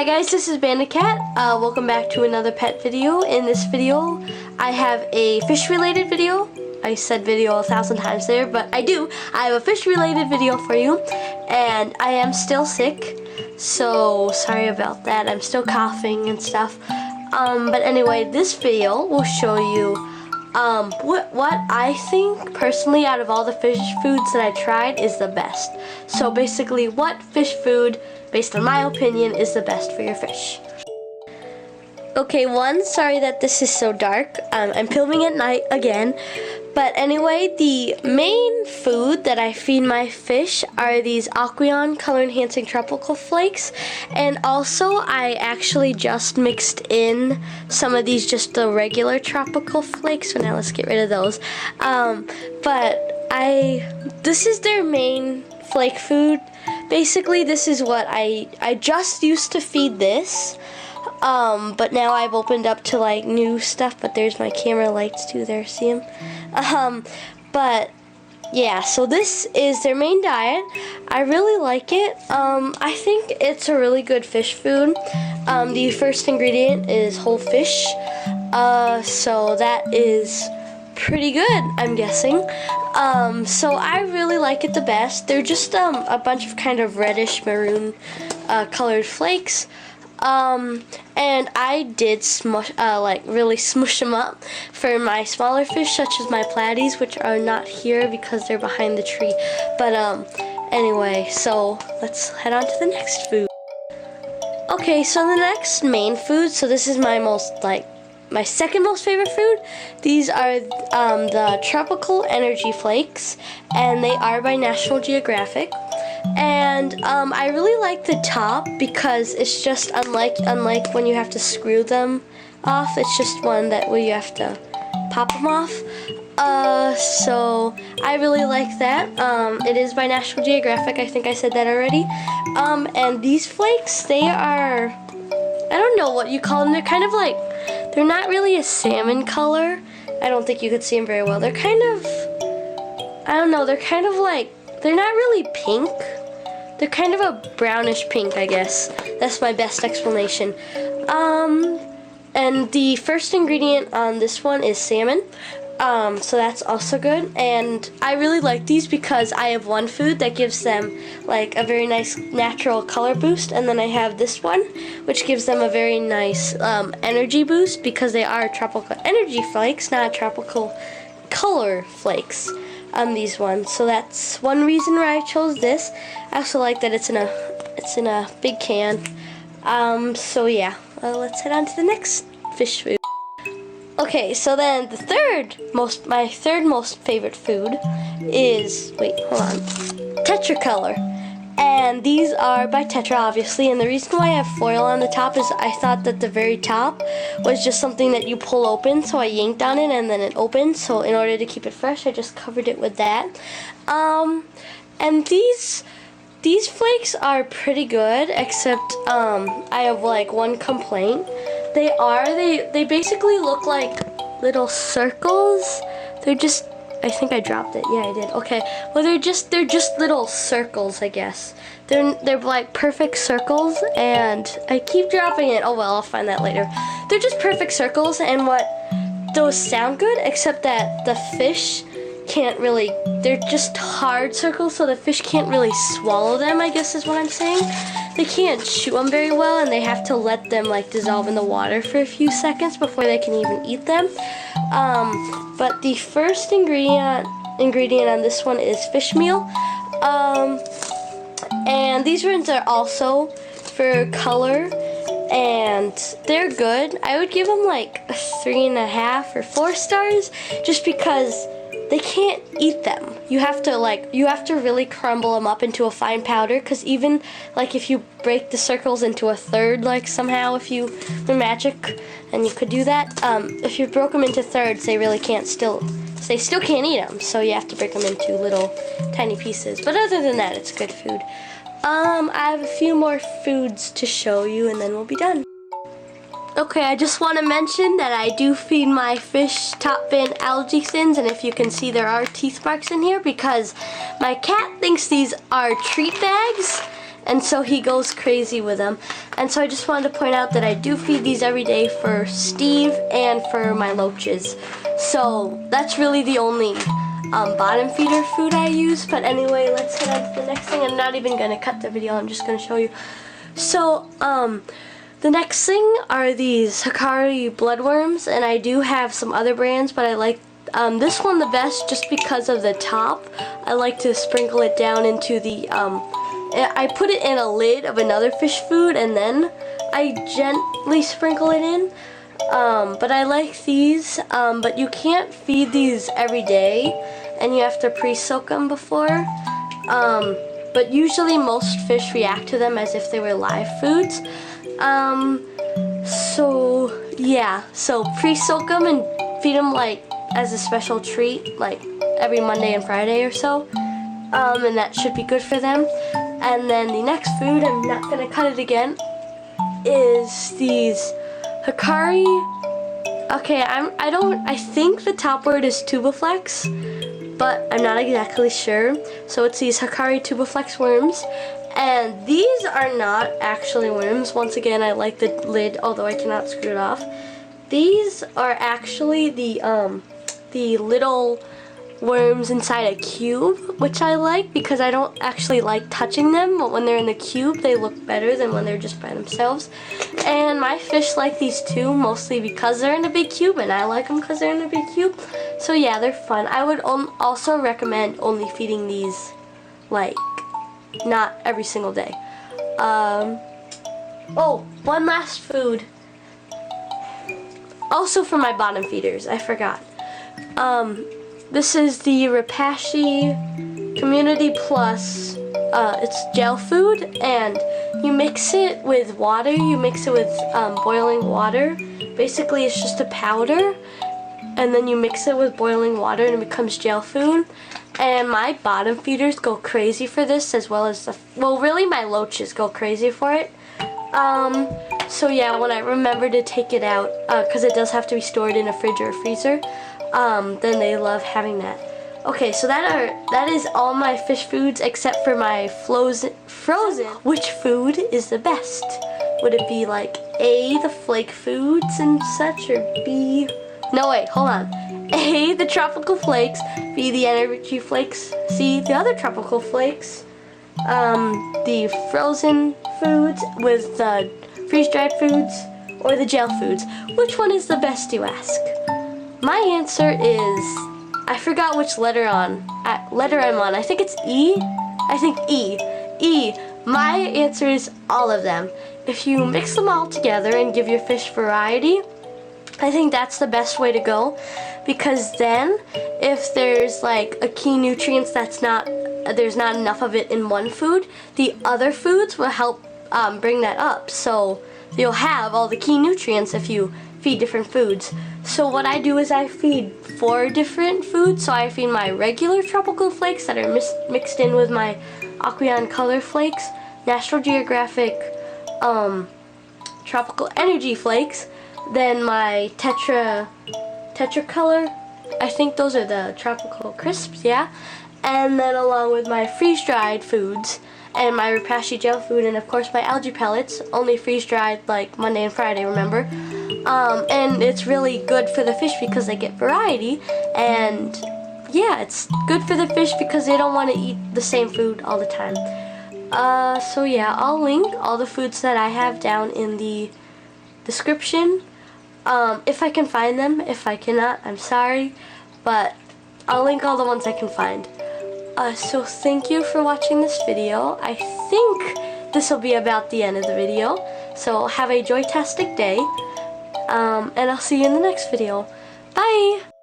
Hi guys, this is Bandicat. Welcome back to another pet video. In this video, I have a fish related video. I said video 1,000 times there, but I do. I have a fish related video for you, and I am still sick, so sorry about that. I'm still coughing and stuff. But anyway, this video will show you what I think personally out of all the fish foods that I tried is the best. So basically, what fish food, based on my opinion, is the best for your fish. Okay, sorry that this is so dark. I'm filming at night again. But anyway, the main food that I feed my fish are these Aqueon color enhancing tropical flakes. And also, I actually just mixed in some of these just the regular tropical flakes. So now let's get rid of those. This is their main flake food. Basically, this is what I just used to feed this. But now I've opened up to like new stuff, but there's my camera lights too there, see them? But yeah, so this is their main diet. I really like it. I think it's a really good fish food. The first ingredient is whole fish, so that is pretty good, I'm guessing. So I really like it the best. They're just a bunch of kind of reddish maroon colored flakes. And I did smush, really smush them up for my smaller fish, such as my platies, which are not here because they're behind the tree. But, anyway, so let's head on to the next food. Okay, so the next main food, so this is my second most favorite food. These are the Tropical Energy Flakes, and they are by National Geographic. And I really like the top because it's just unlike when you have to screw them off. It's just one where you have to pop them off. So I really like that. It is by National Geographic. I think I said that already. And these flakes, they are, I don't know what you call them. They're kind of like, they're not really a salmon color. I don't think you could see them very well. They're kind of, I don't know, they're kind of like, they're not really pink. They're kind of a brownish pink, I guess. That's my best explanation. And the first ingredient on this one is salmon. So that's also good. And I really like these because I have one food that gives them like a very nice natural color boost. And then I have this one, which gives them a very nice energy boost because they are tropical energy flakes, not tropical color flakes. These ones, so that's one reason why I chose this. I also like that it's in a big can. So yeah, let's head on to the next fish food. Okay, so then my third most favorite food is Tetracolor. And these are by Tetra, obviously, and the reason why I have foil on the top is I thought that the very top was just something that you pull open, so I yanked on it and then it opened, so in order to keep it fresh, I just covered it with that. And these flakes are pretty good, except I have like one complaint. They basically look like little circles. They're just, I think I dropped it. Yeah, I did. Okay. Well, they're just little circles, I guess. They're like perfect circles, and I keep dropping it. Oh well, I'll find that later. They're just perfect circles, and those sound good, except that the fish can't really. They're just hard circles, so the fish can't really swallow them, I guess is what I'm saying. They can't chew them very well, and they have to let them like dissolve in the water for a few seconds before they can even eat them. But the first ingredient on this one is fish meal. And these ones are also for color, and they're good. I would give them like a 3.5 or 4 stars, just because they can't eat them. You have to really crumble them up into a fine powder, because even like if you break the circles into a third, like somehow if you were magic and you could do that, if you broke them into thirds, they still can't eat them, so you have to break them into little tiny pieces. But other than that, it's good food. I have a few more foods to show you, and then we'll be done. Okay, I just want to mention that I do feed my fish top fin algae thins, and if you can see, there are teeth marks in here because my cat thinks these are treat bags, and so he goes crazy with them. And so I just wanted to point out that I do feed these every day for Steve and for my loaches. So that's really the only bottom feeder food I use. But anyway, let's head on to the next thing. I'm not even going to cut the video, I'm just going to show you. So the next thing are these Hikari bloodworms, and I do have some other brands, but I like this one the best just because of the top. I like to sprinkle it down into the I put it in a lid of another fish food and then I gently sprinkle it in. But I like these, but you can't feed these every day and you have to pre-soak them before. But usually most fish react to them as if they were live foods. So yeah, so pre-soak them and feed them like as a special treat, like every Monday and Friday or so. And that should be good for them. And then the next food, I'm not gonna cut it again, is these Hikari. Okay, I think the top word is Tubiflex, but I'm not exactly sure. So it's these Hikari Tubiflex worms, and these are not actually worms. Once again, I like the lid, although I cannot screw it off. These are actually the little worms inside a cube, which I like because I don't actually like touching them, but when they're in the cube they look better than when they're just by themselves. And my fish like these too, mostly because they're in a big cube, and I like them because they're in a big cube. So yeah, they're fun. I would also recommend only feeding these like not every single day. Oh, one last food also for my bottom feeders, I forgot. This is the Repashy Community Plus. It's gel food, and you mix it with water. You mix it with boiling water. Basically, it's just a powder, and then you mix it with boiling water, and it becomes gel food. And my bottom feeders go crazy for this, as well as really my loaches go crazy for it. So yeah, when I remember to take it out, because it does have to be stored in a fridge or a freezer, then they love having that. Okay, so that is all my fish foods except for my frozen. Which food is the best? Would it be like A, the flake foods and such, or B? No, wait, hold on. A, the tropical flakes, B, the energy flakes, C, the other tropical flakes, the frozen foods with the freeze-dried foods, or the gel foods. Which one is the best, you ask? My answer is, I forgot which letter I'm on. I think it's E. I think E. E. My answer is all of them. If you mix them all together and give your fish variety, I think that's the best way to go, because then if there's like a key nutrients there's not enough of it in one food, the other foods will help bring that up. So you'll have all the key nutrients if you feed different foods. So what I do is I feed 4 different foods. So I feed my regular tropical flakes that are mixed in with my Aqueon color flakes, National Geographic tropical energy flakes, then my Tetracolor, I think those are the tropical crisps, yeah, and then along with my freeze-dried foods and my Repashy gel food, and of course my algae pellets, only freeze-dried like Monday and Friday, remember? And it's really good for the fish because they get variety, and yeah, it's good for the fish because they don't want to eat the same food all the time. So yeah, I'll link all the foods that I have down in the description, if I can find them. If I cannot, I'm sorry, but I'll link all the ones I can find. So thank you for watching this video. I think this will be about the end of the video, so have a joy-tastic day, and I'll see you in the next video. Bye!